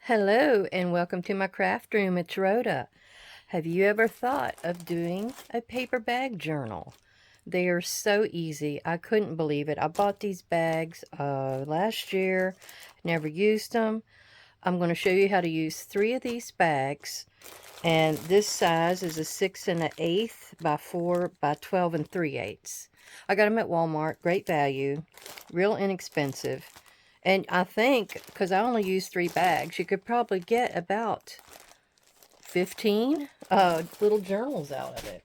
Hello and welcome to my craft room. It's Rhoda. Have you ever thought of doing a paper bag journal? They are so easy. I couldn't believe it. I bought these bags last year, never used them. I'm going to show you how to use 3 of these bags. And this size is a 6 1/8 by 4 by 12 3/8. I got them at Walmart. Great value. Real inexpensive. And I think, because I only use 3 bags, you could probably get about 15 little journals out of it.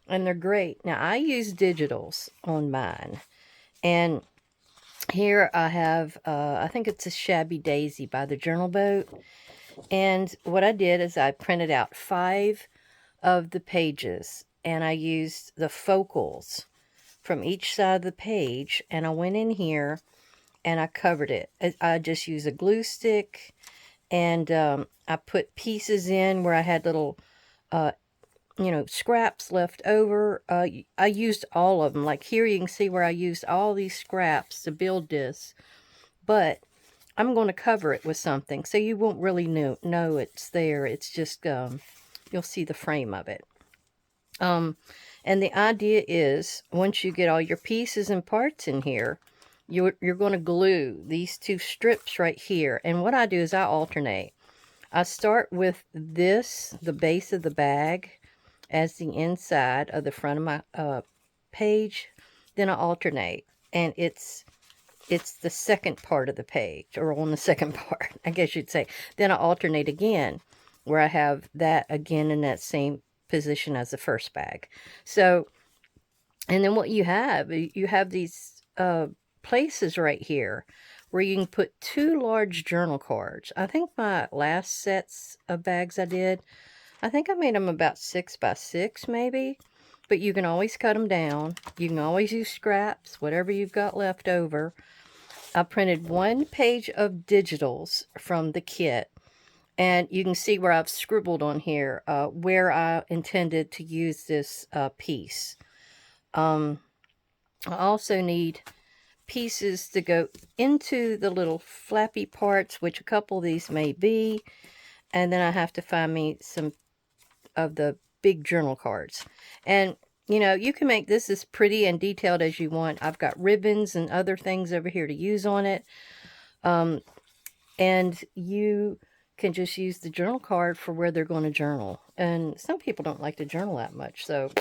And they're great. Now, I use digitals on mine. And here I have, I think it's a Shabby Daisy by the Journal Boat. And what I did is I printed out 5 of the pages. And I used the focals from each side of the page. And I went in here and I covered it. I just used a glue stick, and I put pieces in where I had little, scraps left over. I used all of them. Like here you can see where I used all these scraps to build this, but I'm going to cover it with something so you won't really know it's there. It's just, you'll see the frame of it. And the idea is once you get all your pieces and parts in here, you're going to glue these 2 strips right here. And what I do is I alternate. I start with this, the base of the bag, as the inside of the front of my page. Then I alternate. And it's the second part of the page, or on the second part, I guess you'd say. Then I alternate again, where I have that again in that same position as the first bag. So, and then what you have these places right here where you can put 2 large journal cards. I think my last sets of bags I did, I think I made them about 6 by 6 maybe, but you can always cut them down. You can always use scraps, whatever you've got left over. I printed 1 page of digitals from the kit, and you can see where I've scribbled on here where I intended to use this piece. I also need pieces to go into the little flappy parts, which a couple of these may be, and then I have to find me some of the big journal cards. And you can make this as pretty and detailed as you want. I've got ribbons and other things over here to use on it, and you can just use the journal card for where they're going to journal. And some people don't like to journal that much, so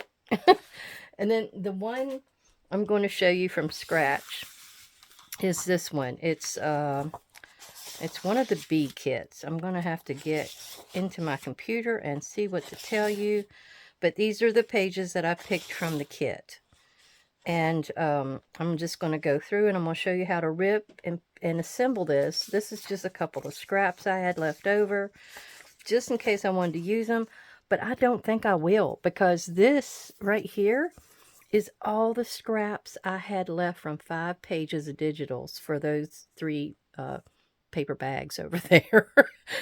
and then the one I'm going to show you from scratch is this one. It's one of the bee kits. I'm going to have to get into my computer and see what to tell you. But these are the pages that I picked from the kit. And I'm just going to go through and I'm going to show you how to rip and assemble this. This is just a couple of scraps I had left over, just in case I wanted to use them. But I don't think I will, because this right here is all the scraps I had left from 5 pages of digitals for those 3 paper bags over there.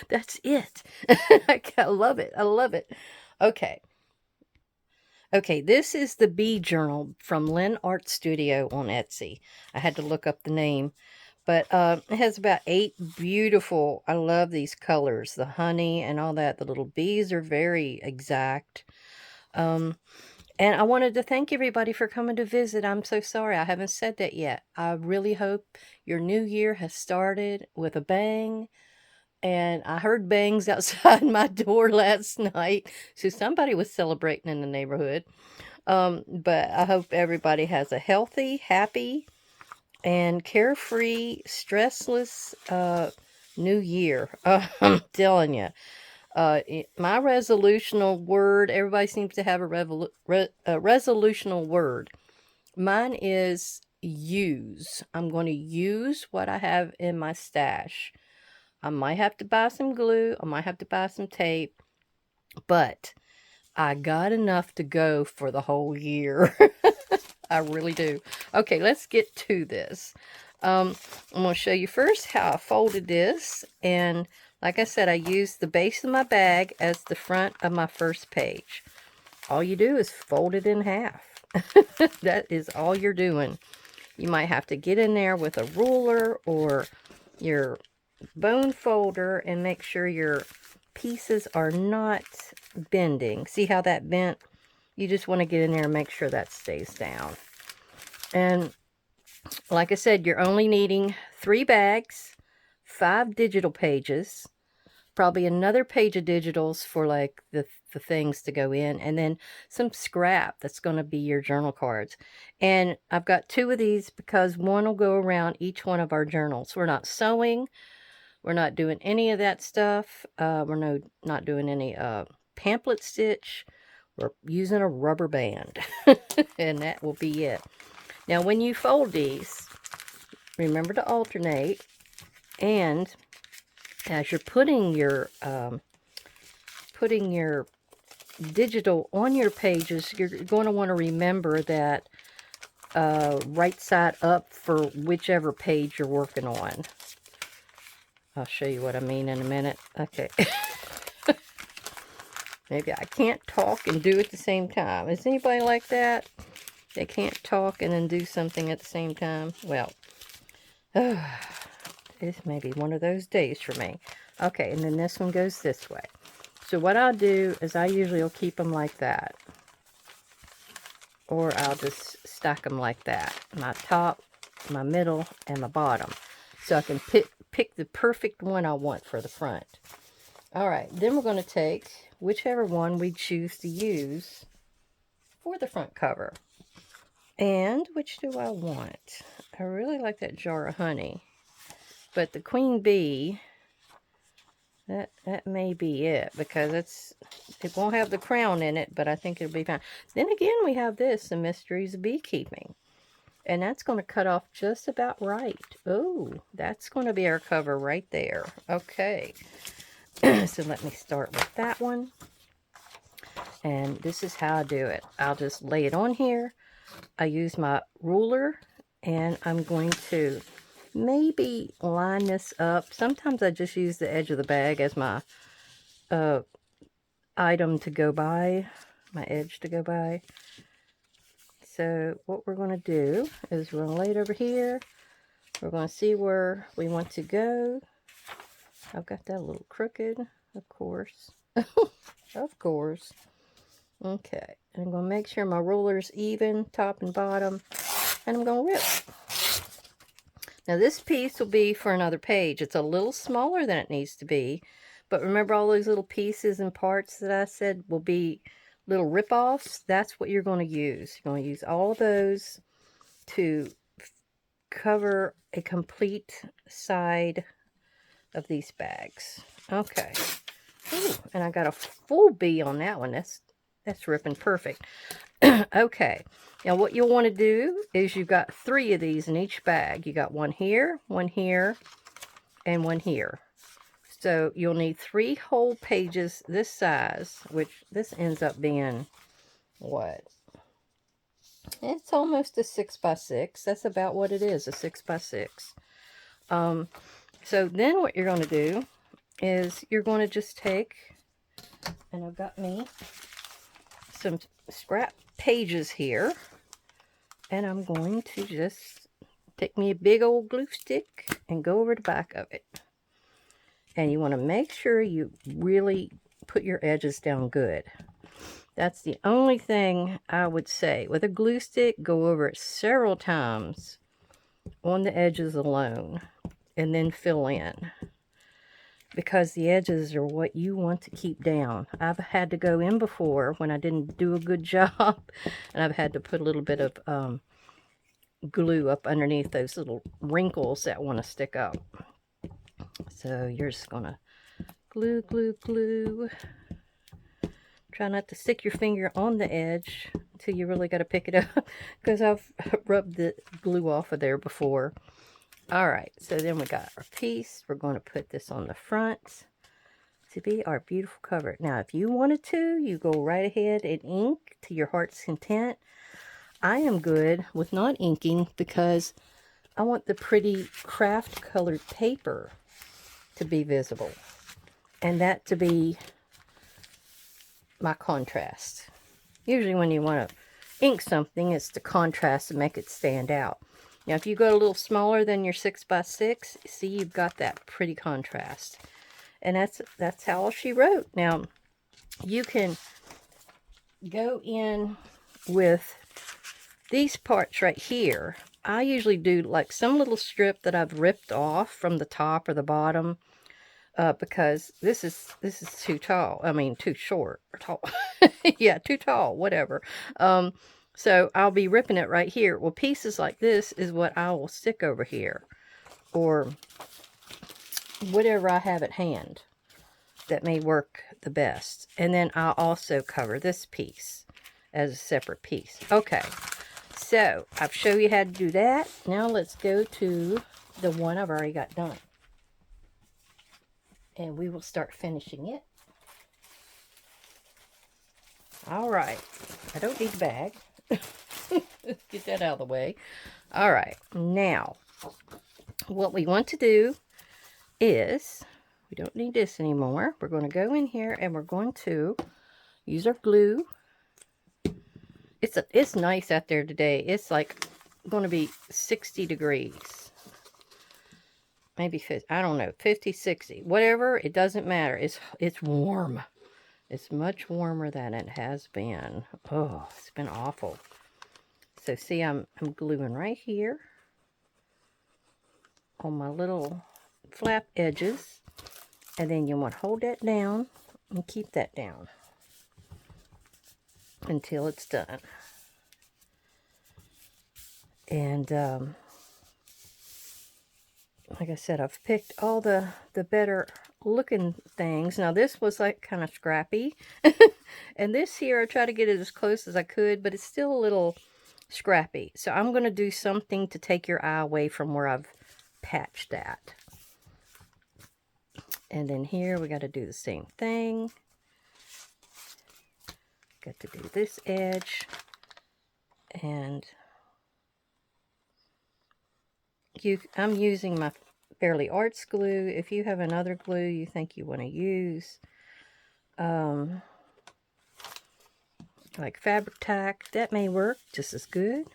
That's it. I love it. I love it. Okay. Okay, this is the bee journal from Len Arte Studio on Etsy. I had to look up the name. But it has about 8 beautiful, I love these colors, the honey and all that. The little bees are very exact. And I wanted to thank everybody for coming to visit. I'm so sorry I haven't said that yet. I really hope your new year has started with a bang. And I heard bangs outside my door last night. So somebody was celebrating in the neighborhood. But I hope everybody has a healthy, happy, and carefree, stressless new year. I'm telling you. My resolutional word, everybody seems to have a resolutional word. Mine is use. I'm going to use what I have in my stash. I might have to buy some glue. I might have to buy some tape. But I got enough to go for the whole year. I really do. Okay, let's get to this. I'm going to show you first how I folded this. And like I said, I used the base of my bag as the front of my first page. All you do is fold it in half. That is all you're doing. You might have to get in there with a ruler or your bone folder and make sure your pieces are not bending. See how that bent? You just want to get in there and make sure that stays down. And like I said, you're only needing 3 bags, 5 digital pages, probably another page of digitals for like the things to go in, and then some scrap that's going to be your journal cards. And I've got 2 of these because one will go around each one of our journals. We're not sewing. We're not doing any of that stuff. We're not doing any pamphlet stitch. We're using a rubber band. And that will be it. Now, when you fold these, remember to alternate. And as you're putting your digital on your pages, you're going to want to remember that right side up for whichever page you're working on. I'll show you what I mean in a minute. Okay. Maybe I can't talk and do it at the same time. Is anybody like that? They can't talk and then do something at the same time? Well, this may be one of those days for me. Okay, and then this one goes this way. So what I'll do is I usually will keep them like that. Or I'll just stack them like that. My top, my middle, and my bottom. So I can pick the perfect one I want for the front. Alright, then we're going to take whichever one we choose to use for the front cover. And which do I want? I really like that jar of honey. But the queen bee, that may be it, because it won't have the crown in it, but I think it'll be fine. Then again, we have this, The Mysteries of Beekeeping. And that's going to cut off just about right. Oh, that's going to be our cover right there. Okay. So let me start with that one. And this is how I do it. I'll just lay it on here. I use my ruler, and I'm going to maybe line this up. Sometimes I just use the edge of the bag as my item to go by, my edge to go by. So what we're going to do is we're going to lay it over here. We're going to see where we want to go. I've got that a little crooked, of course. Of course. Okay, I'm going to make sure my ruler's even, top and bottom, and I'm going to rip. Now this piece will be for another page. It's a little smaller than it needs to be, but remember all those little pieces and parts that I said will be little rip-offs? That's what you're going to use. You're going to use all those to cover a complete side of these bags. Okay. Ooh, and I got a full bee on that one. That's ripping perfect. Okay. Now what you'll want to do is you've got 3 of these in each bag. You got one here, and one here. So you'll need 3 whole pages this size, which this ends up being, what? It's almost a 6 by 6. That's about what it is, a 6 by 6. So then what you're going to do is you're going to just take, and I've got me some scrap pages here, and I'm going to just take me a big old glue stick and go over the back of it. And you want to make sure you really put your edges down good. That's the only thing I would say. With a glue stick, go over it several times on the edges alone, and then fill in. Because the edges are what you want to keep down. I've had to go in before when I didn't do a good job, and I've had to put a little bit of glue up underneath those little wrinkles that want to stick up. So you're just going to glue, glue, glue. Try not to stick your finger on the edge until you really got to pick it up, because I've rubbed the glue off of there before. Alright, so then we got our piece. We're going to put this on the front to be our beautiful cover. Now, if you wanted to, you go right ahead and ink to your heart's content. I am good with not inking because I want the pretty craft colored paper to be visible, and that to be my contrast. Usually when you want to ink something, it's the contrast to make it stand out. Now, if you go a little smaller than your 6x6, see, you've got that pretty contrast. And that's how she wrote. Now, you can go in with these parts right here. I usually do like some little strip that I've ripped off from the top or the bottom, because this is too tall. I mean, too short or tall. Yeah, too tall, whatever. So I'll be ripping it right here. Well, pieces like this is what I will stick over here, or whatever I have at hand that may work the best. And then I'll also cover this piece as a separate piece. Okay, so I've shown you how to do that. Now let's go to the one I've already got done. And we will start finishing it. All right, I don't need the bag. Let's get that out of the way. All right, now what we want to do is, we don't need this anymore. We're going to go in here and we're going to use our glue. It's nice out there today. It's like going to be 60 degrees. Maybe 50, I don't know, 50, 60, whatever. It doesn't matter. It's warm. It's much warmer than it has been. Oh, it's been awful. So see, I'm gluing right here on my little flap edges. And then you want to hold that down and keep that down until it's done. And like I said, I've picked all the better looking things. Now this was like kind of scrappy. And this here, I try to get it as close as I could, but it's still a little scrappy. So I'm going to do something to take your eye away from where I've patched that. And then here we got to do the same thing. Got to do this edge. And I'm using my Fairly Arts glue. If you have another glue you think you want to use, like Fabric Tack, that may work just as good.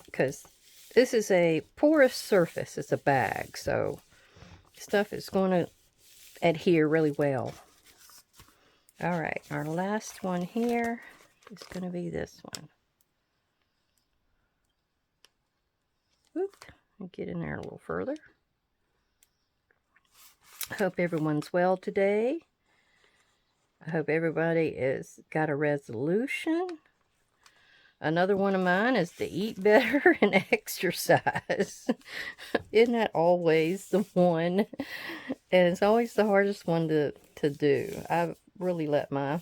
Because this is a porous surface. It's a bag, so stuff is going to adhere really well. All right, our last one here is going to be this one. Oop, get in there a little further. I hope everyone's well today. I hope everybody is got a resolution. Another one of mine is to eat better and exercise. Isn't that always the one? And it's always the hardest one to do. I've really let my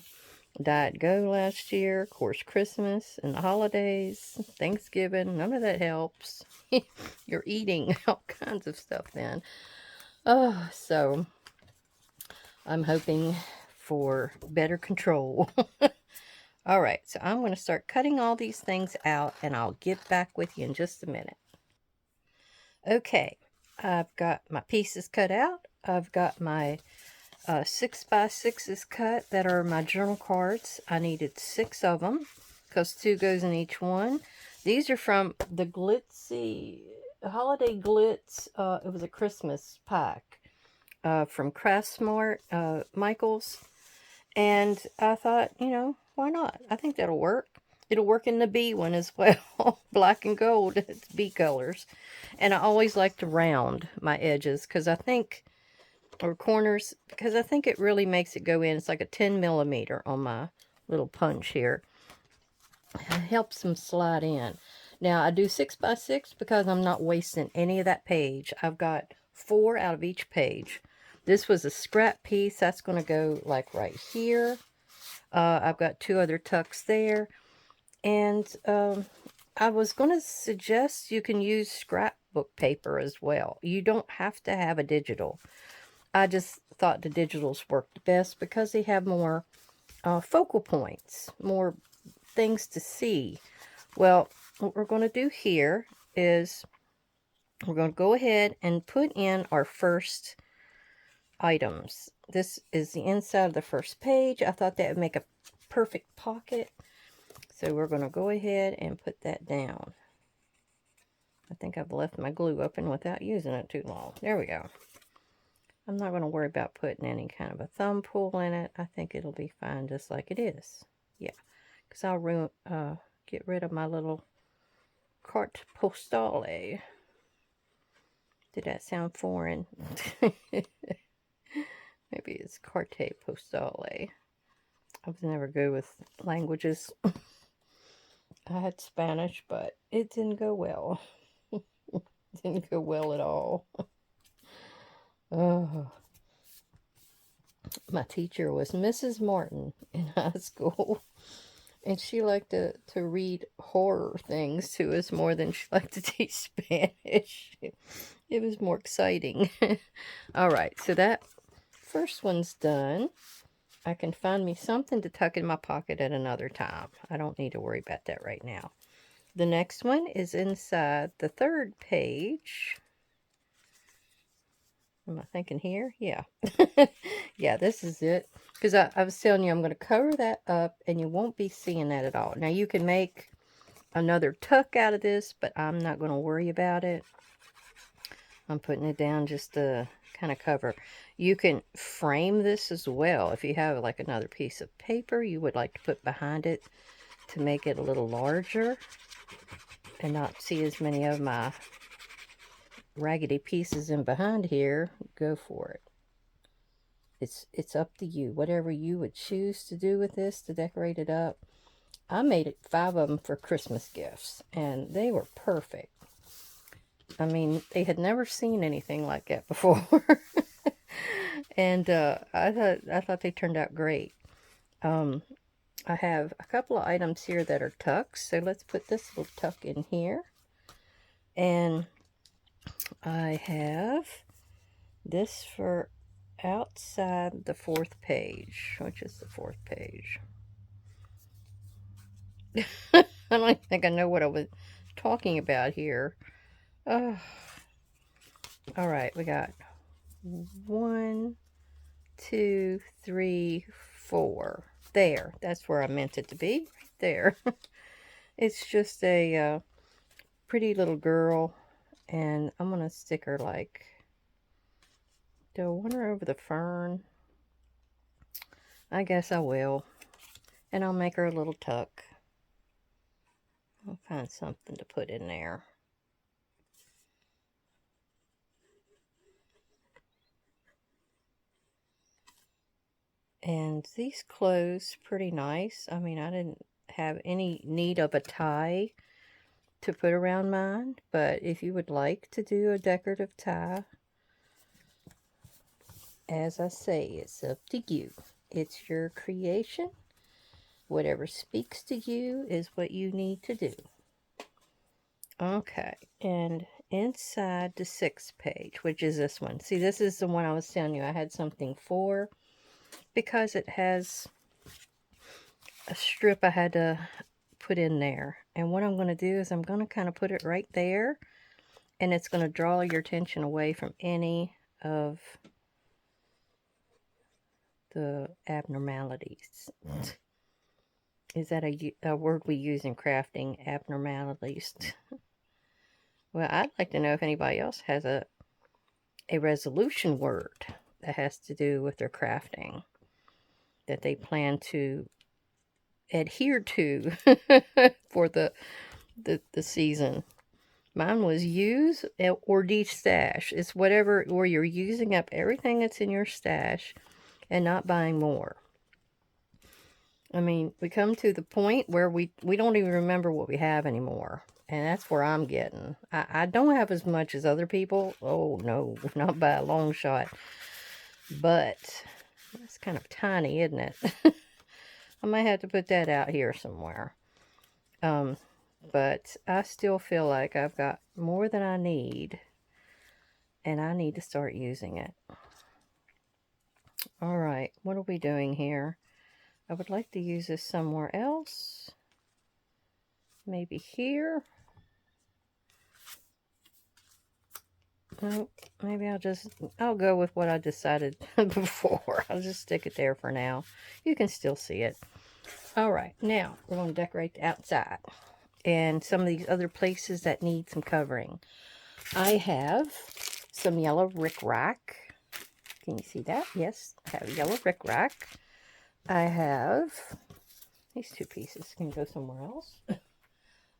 diet go last year. Of course, Christmas and the holidays, Thanksgiving, none of that helps. You're eating all kinds of stuff then. Oh, so I'm hoping for better control. All right, so I'm going to start cutting all these things out, and I'll get back with you in just a minute. Okay, I've got my pieces cut out. I've got my 6x6s cut that are my journal cards. I needed 6 of them because 2 goes in each one. These are from the Glitzy Holiday Glitz. It was a Christmas pack from Craftsmart, Michael's. And I thought, you know, why not? I think that'll work. It'll work in the bee one as well. Black and gold. It's bee colors. And I always like to round my edges because I think, or corners, because I think it really makes it go in. It's like a 10 millimeter on my little punch here. It helps them slide in. Now, I do 6x6 because I'm not wasting any of that page. I've got 4 out of each page. This was a scrap piece. That's going to go like right here. I've got 2 other tucks there. And I was going to suggest you can use scrapbook paper as well. You don't have to have a digital. I just thought the digitals worked the best because they have more focal points, more things to see. Well, what we're going to do here is we're going to go ahead and put in our first items. This is the inside of the first page. I thought that would make a perfect pocket. So we're going to go ahead and put that down. I think I've left my glue open without using it too long. There we go. I'm not going to worry about putting any kind of a thumb pull in it. I think it'll be fine just like it is. Yeah, because I'll get rid of my little carte postale. Did that sound foreign? Maybe it's carte postale. I was never good with languages. I had Spanish, but it didn't go well. It didn't go well at all. Oh. My teacher was Mrs. Martin in high school. And she liked to read horror things to us more than she liked to teach Spanish. It was more exciting. Alright, so that first one's done. I can find me something to tuck in my pocket at another time. I don't need to worry about that right now. The next one is inside the third page. Am I thinking here? Yeah. Yeah, this is it. Because I was telling you, I'm going to cover that up and you won't be seeing that at all. Now, you can make another tuck out of this, but I'm not going to worry about it. I'm putting it down just to kind of cover. You can frame this as well. If you have like another piece of paper you would like to put behind it to make it a little larger and not see as many of my raggedy pieces in behind here, go for it. It's up to you. Whatever you would choose to do with this to decorate it up. I made 5 of them for Christmas gifts, and they were perfect. I mean, they had never seen anything like that before. And I thought they turned out great. I have a couple of items here that are tucks, so let's put this little tuck in here. And I have this for outside the 4th page. Which is the 4th page? I don't think I know what I was talking about here. Alright, we got 1, 2, 3, 4. There, that's where I meant it to be. Right there. It's just a pretty little girl, and I'm going to stick her like... Do I want her over the fern? I guess I will. And I'll make her a little tuck. I'll find something to put in there. And these close pretty nice. I mean, I didn't have any need of a tie to put around mine. But if you would like to do a decorative tie, as I say, it's up to you. It's your creation. Whatever speaks to you is what you need to do. Okay, and inside the 6th page, which is this one. See, this is the one I was telling you I had something for, because it has a strip I had to put in there. And what I'm going to do is I'm going to kind of put it right there, and it's going to draw your attention away from any of the abnormalities. Is that a word we use in crafting? Abnormalities. Well, I'd like to know if anybody else has a resolution word that has to do with their crafting that they plan to adhere to for the season. Mine was use or de-stash. It's whatever, where you're using up everything that's in your stash and not buying more. I mean, we come to the point where we don't even remember what we have anymore. And that's where I'm getting. I don't have as much as other people. Oh, no, not by a long shot. But it's kind of tiny, isn't it? I might have to put that out here somewhere. But I still feel like I've got more than I need. And I need to start using it. Alright, what are we doing here? I would like to use this somewhere else. Maybe here. Nope, maybe I'll go with what I decided before. I'll just stick it there for now. You can still see it. Alright, now we're going to decorate the outside. and some of these other places that need some covering. I have some yellow rickrack. Can you see that? Yes, I have yellow rickrack. I have these two pieces. Can go somewhere else.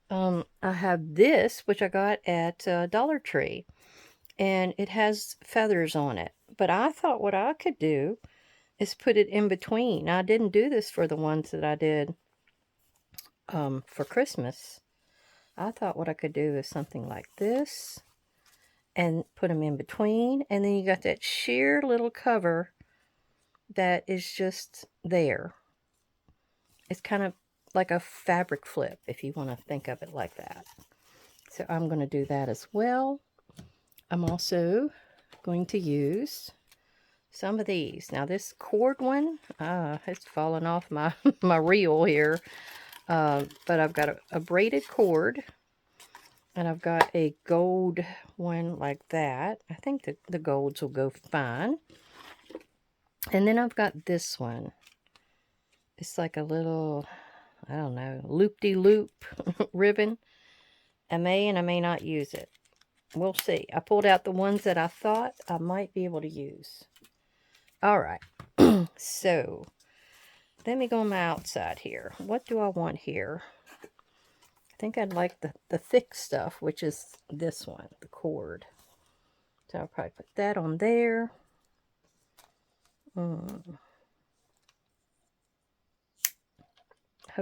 I have this, which I got at Dollar Tree, and it has feathers on it. But I thought what I could do is put it in between. I didn't do this for the ones that I did for Christmas. I thought what I could do is something like this and put them in between, and then you got that sheer little cover that is just there. It's kind of like a fabric flip, if you want to think of it like that. So I'm going to do that as well. I'm also going to use some of these. Now this cord one, it's fallen off my, my reel here. But I've got a braided cord. And I've got a gold one like that. I think the golds will go fine. And then I've got this one. It's like a little, I don't know, loop-de-loop ribbon. I may and I may not use it. We'll see. I pulled out the ones that I thought I might be able to use. All right. So, let me go on my outside here. What do I want here? I think I'd like the thick stuff, which is this one, the cord. So I'll probably put that on there. Hope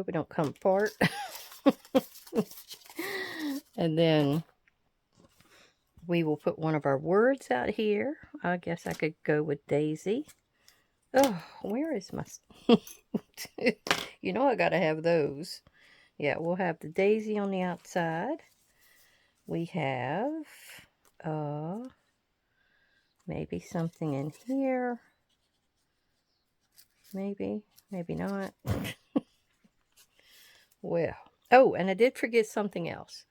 it don't come apart. And then we will put one of our words out here. I guess I could go with Daisy. Oh, where is my... You know I gotta have those. Yeah, we'll have the Daisy on the outside. We have maybe something in here. Maybe not. Well, oh, and I did forget something else.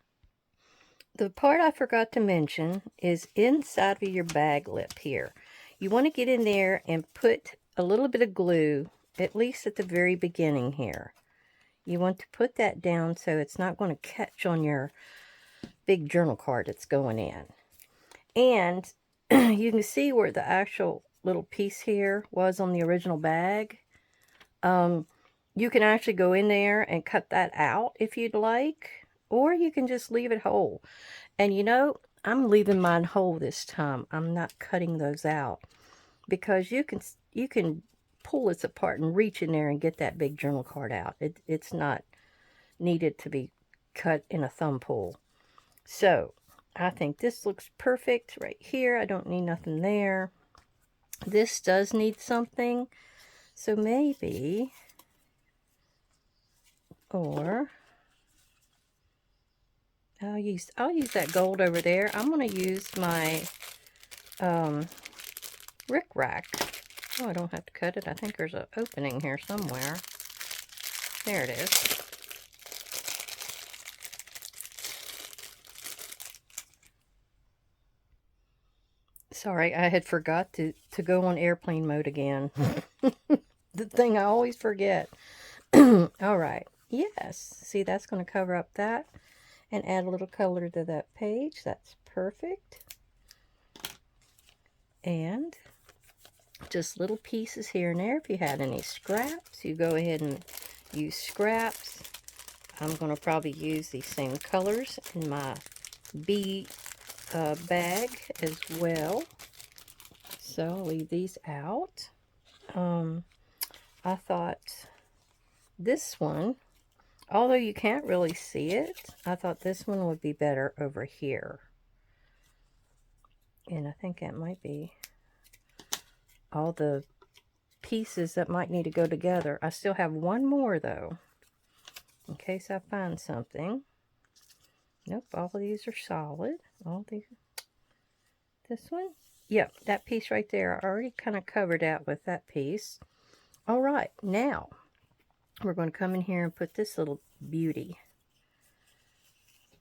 The part I forgot to mention is inside of your bag lip here. You want to get in there and put a little bit of glue, at least at the very beginning here. You want to put that down so it's not going to catch on your big journal card that's going in. And you can see where the actual little piece here was on the original bag. You can actually go in there and cut that out if you'd like, or you can just leave it whole. And you know, I'm leaving mine whole this time. I'm not cutting those out because you can pull this apart and reach in there and get that big journal card out. It's not needed to be cut in a thumb pull. So I think this looks perfect right here. I don't need nothing there. This does need something, so maybe, or I'll use that gold over there. I'm going to use my rickrack. Oh, I don't have to cut it. I think there's an opening here somewhere. There it is. Sorry, I had forgot to go on airplane mode again. The thing I always forget. All right. Yes. See, that's going to cover up that and add a little color to that page. That's perfect. And just little pieces here and there. If you had any scraps, you go ahead and use scraps. I'm going to probably use these same colors in my bee bag as well. So I'll leave these out. I thought this one, although you can't really see it, I thought this one would be better over here. And I think that might be all the pieces that might need to go together. I still have one more though, in case I find something. Nope, all of these are solid. All these. This one? Yep, that piece right there. I already kind of covered that with that piece. All right, now we're going to come in here and put this little beauty.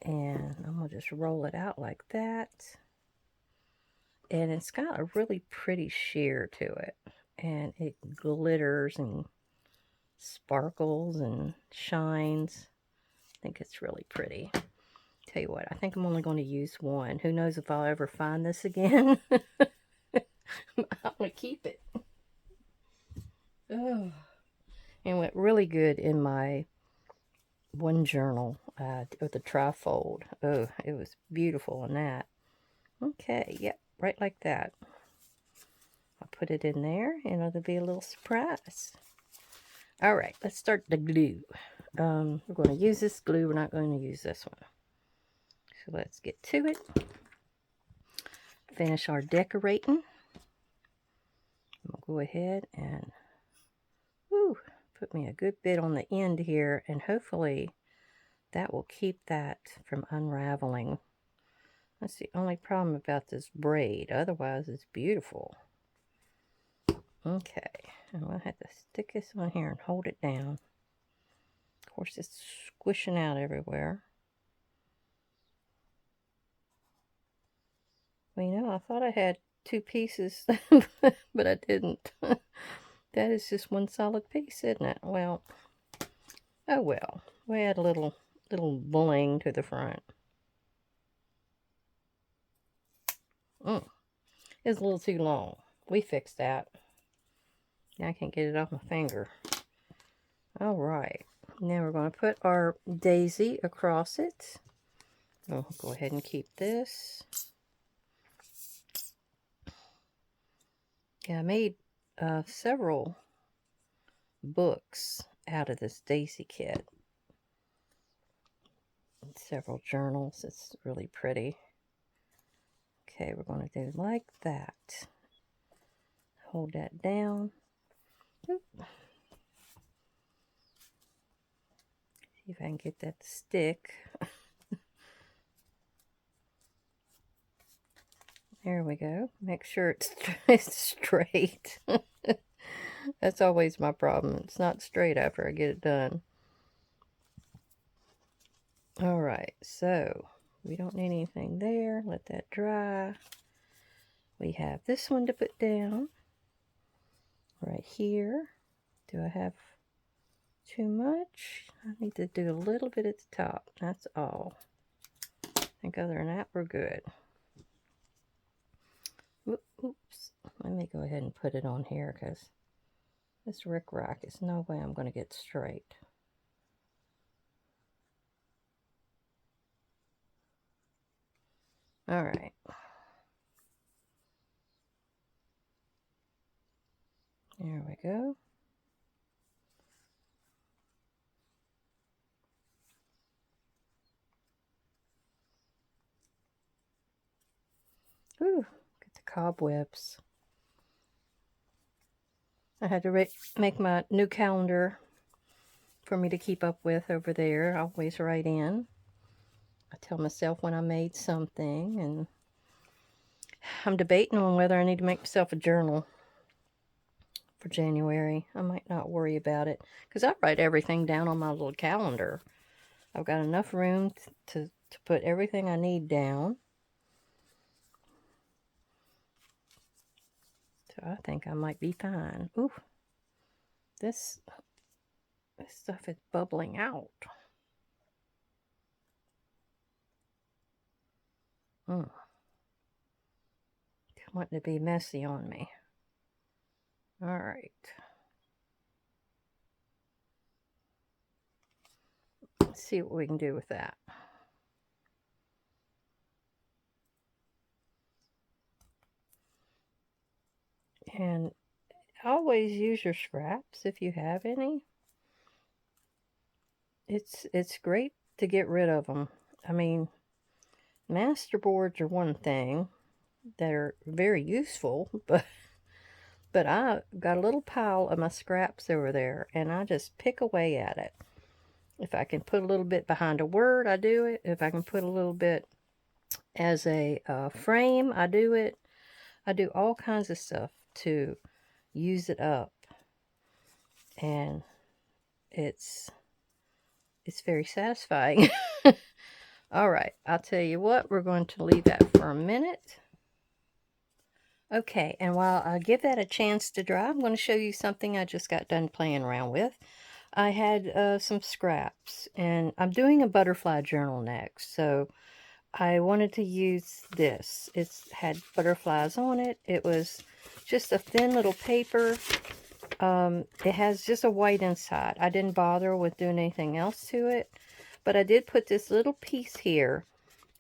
And I'm going to just roll it out like that. And it's got a really pretty sheer to it. And it glitters and sparkles and shines. think it's really pretty. Tell you what, I think I'm only going to use one. Who knows if I'll ever find this again. I'm going to keep it. Oh. It went really good in my one journal with the trifold. Oh, it was beautiful in that. Okay, yep, right like that. I'll put it in there and it'll be a little surprise. All right, let's start the glue. We're going to use this glue. We're not going to use this one. So let's get to it. Finish our decorating. I'll go ahead and put me a good bit on the end here, and hopefully that will keep that from unraveling. That's the only problem about this braid. Otherwise, it's beautiful. Okay, I'm going to have to stick this on here and hold it down. Of course, it's squishing out everywhere. Well, you know, I thought I had two pieces, but I didn't. That is just one solid piece, isn't it? Well, oh well. We add a little bling to the front. It's a little too long. We fixed that. Now I can't get it off my finger. All right. Now we're going to put our daisy across it. I'll go ahead and keep this. Yeah, I made several books out of this daisy kit. And several journals. It's really pretty. Okay, we're going to do like that. Hold that down. Oop. See if I can get that to stick. There we go. Make sure it's straight. That's always my problem. It's not straight after I get it done. All right, so we don't need anything there. Let that dry. We have this one to put down right here. Do I have too much? I need to do a little bit at the top. That's all. I think other than that, we're good. Oops. Let me go ahead and put it on here because this rickrack is no way I'm going to get straight. All right. There we go. Ooh, get the cobwebs. I had to make my new calendar for me to keep up with over there. I always write in. I tell myself when I made something, and I'm debating on whether I need to make myself a journal for January. I might not worry about it because I write everything down on my little calendar. I've got enough room to put everything I need down. So I think I might be fine. Ooh, this stuff is bubbling out. Wanting to be messy on me. All right. Let's see what we can do with that. And always use your scraps if you have any. It's great to get rid of them. I mean, masterboards are one thing. They're very useful, but I got a little pile of my scraps over there, and I just pick away at it. If I can put a little bit behind a word, I do it. If I can put a little bit as a frame, I do it. I do all kinds of stuff to use it up, and it's very satisfying. All right, I'll tell you what, we're going to leave that for a minute. Okay, and while I give that a chance to dry, I'm going to show you something I just got done playing around with. I had some scraps, and I'm doing a butterfly journal next, so I wanted to use this. It's had butterflies on it. It was just a thin little paper. It has just a white inside. I didn't bother with doing anything else to it, but I did put this little piece here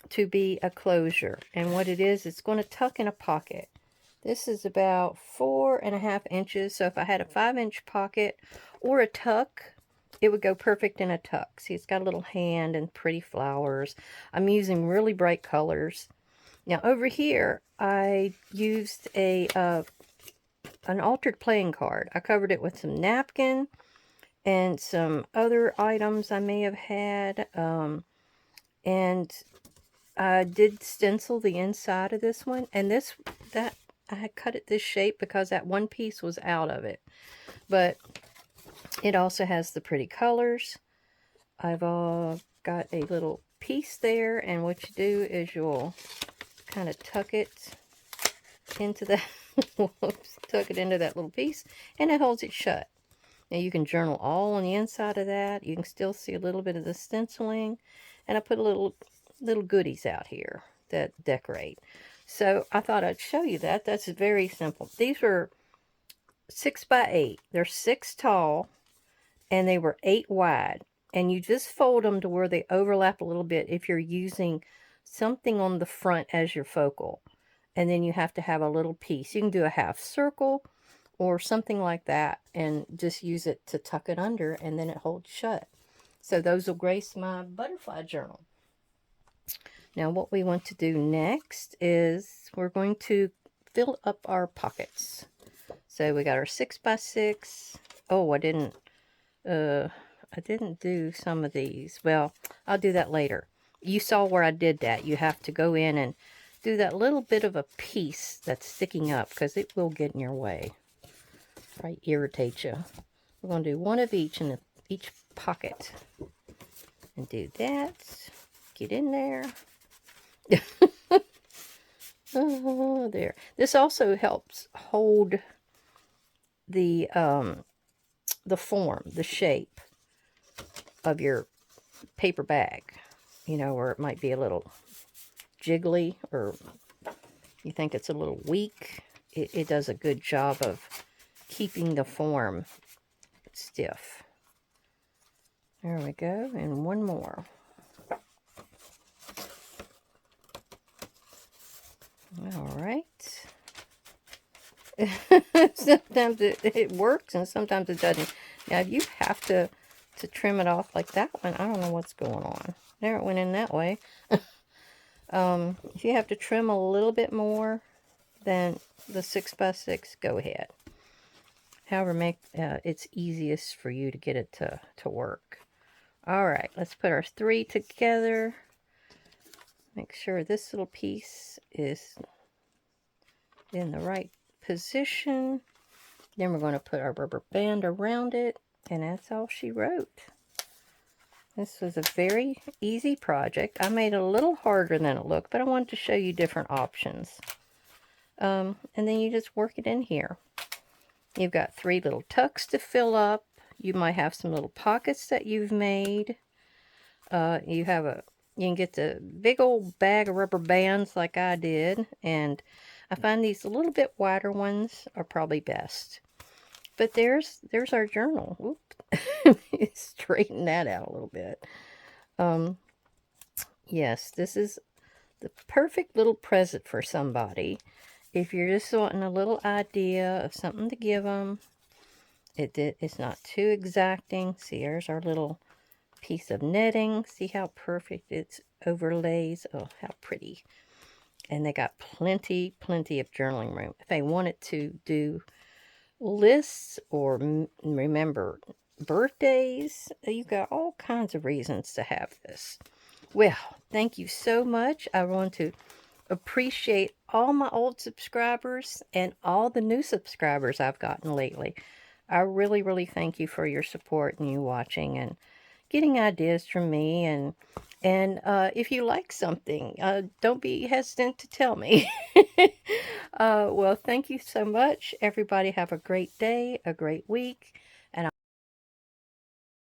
to be a closure. And what it is, it's going to tuck in a pocket. This is about 4.5 inches. So if I had a 5-inch pocket or a tuck, it would go perfect in a tuck. See, it's got a little hand and pretty flowers. I'm using really bright colors. Now over here, I used an altered playing card. I covered it with some napkin and some other items I may have had. And I did stencil the inside of this one. And that I had cut it this shape because that one piece was out of it. But it also has the pretty colors. I've got a little piece there, and what you do is you'll kind of tuck it into that tuck it into that little piece, and it holds it shut. Now you can journal all on the inside of that. You can still see a little bit of the stenciling, and I put a little goodies out here that decorate. So I thought I'd show you that. That's very simple. These were 6 by 8. They're 6 tall, and they were 8 wide. And you just fold them to where they overlap a little bit if you're using something on the front as your focal. And then you have to have a little piece. You can do a half circle or something like that and just use it to tuck it under, and then it holds shut. So those will grace my butterfly journal. Now what we want to do next is we're going to fill up our pockets. So we got our 6 by 6. Oh, I didn't do some of these. Well, I'll do that later. You saw where I did that. You have to go in and do that little bit of a piece that's sticking up because it will get in your way. Right, irritate you. We're going to do one of each in each pocket. And do that. Get in there. Oh, there. This also helps hold the form, the shape of your paper bag. You know, where it might be a little jiggly or you think it's a little weak. It does a good job of keeping the form stiff. There we go. And one more. All right. Sometimes it works and sometimes it doesn't. Now, you have to trim it off like that one. I don't know what's going on. There, it went in that way. If you have to trim a little bit more than the 6 by 6, go ahead. However, make it's easiest for you to get it to work. All right, let's put our 3 together. Make sure this little piece is in the right position. Then we're going to put our rubber band around it, and that's all she wrote. This was a very easy project. I made it a little harder than it looked, but I wanted to show you different options. And then you just work it in here. You've got 3 little tucks to fill up. You might have some little pockets that you've made. You can get the big old bag of rubber bands like I did, and I find these a little bit wider ones are probably best. But there's our journal. Whoop. Straighten that out a little bit. Yes, this is the perfect little present for somebody. If you're just wanting a little idea of something to give them, it's not too exacting. See, there's our little piece of netting. See how perfect it overlays. Oh, how pretty. And they got plenty of journaling room. If they wanted to do lists or remember birthdays, you've got all kinds of reasons to have this. Well, thank you so much. I want to appreciate all my old subscribers and all the new subscribers I've gotten lately. I really thank you for your support and you watching and getting ideas from me. And if you like something, don't be hesitant to tell me. Well, thank you so much. Everybody have a great day, a great week.